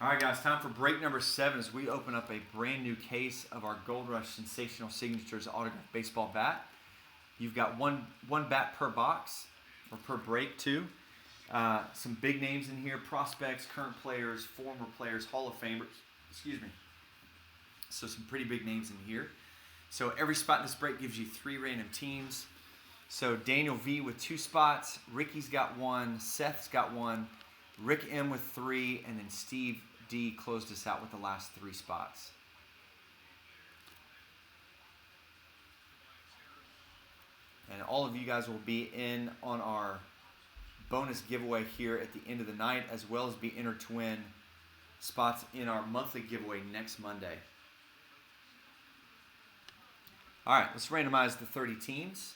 All right, guys, time for break number 7 as we open up a brand new case of our Gold Rush Sensational Signatures autographed baseball bat. You've got one bat per box, or per break, too. Some big names in here, prospects, current players, former players, Hall of Famers. Excuse me. So some pretty big names in here. So every spot in this break gives you 3 random teams. So Daniel V with 2 spots, Ricky's got 1, Seth's got 1, Rick M with 3, and then Steve D closed us out with the last 3 spots. And all of you guys will be in on our bonus giveaway here at the end of the night, as well as be entered to win spots in our monthly giveaway next Monday. All right, let's randomize the 30 teams.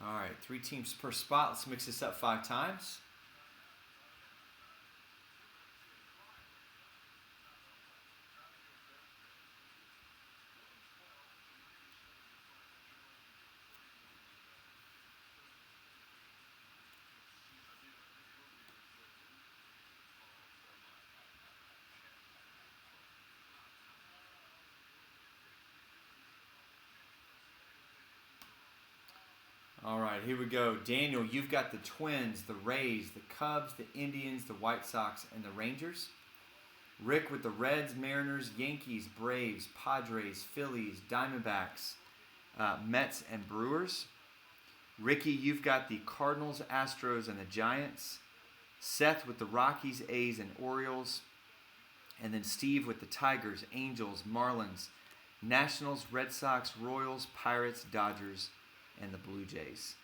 All right, 3 teams per spot. Let's mix this up 5 times. All right, here we go. Daniel, you've got the Twins, the Rays, the Cubs, the Indians, the White Sox, and the Rangers. Rick with the Reds, Mariners, Yankees, Braves, Padres, Phillies, Diamondbacks, Mets, and Brewers. Ricky, you've got the Cardinals, Astros, and the Giants. Seth with the Rockies, A's, and Orioles. And then Steve with the Tigers, Angels, Marlins, Nationals, Red Sox, Royals, Pirates, Dodgers, and the Blue Jays.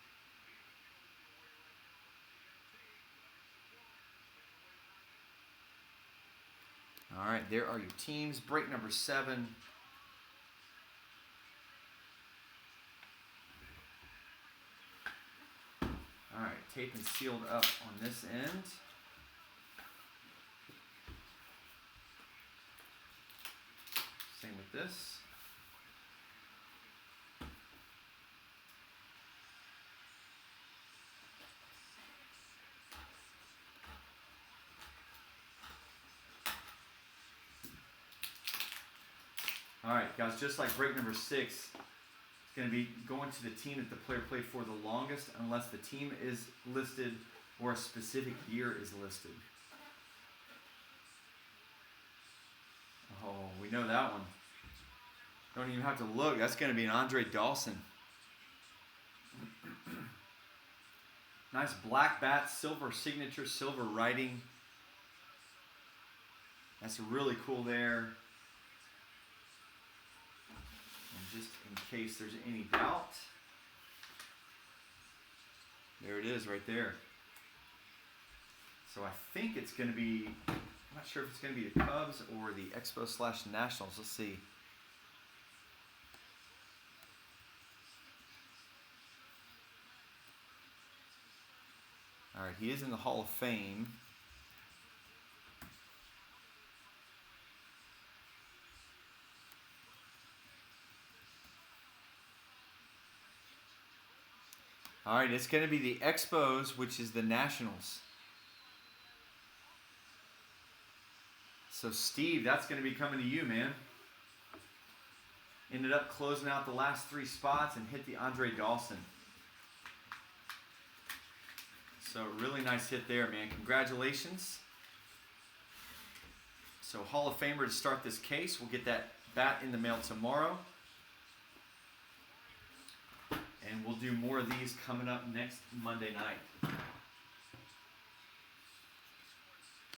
All right, there are your teams. Break number 7. All right, taped and sealed up on this end. Same with this. All right, guys, just like break number 6, it's going to be going to the team that the player played for the longest unless the team is listed or a specific year is listed. Oh, we know that one. Don't even have to look. That's going to be an Andre Dawson. Nice black bat, silver signature, silver writing. That's really cool there. And just in case there's any doubt, there it is right there. So I think it's going to be, I'm not sure if it's going to be the Cubs or the Expos/Nationals. Let's see. All right, he is in the Hall of Fame. All right, it's going to be the Expos, which is the Nationals. So, Steve, that's going to be coming to you, man. Ended up closing out the last 3 spots and hit the Andre Dawson. So, really nice hit there, man. Congratulations. So, Hall of Famer to start this case. We'll get that bat in the mail tomorrow. And we'll do more of these coming up next Monday night.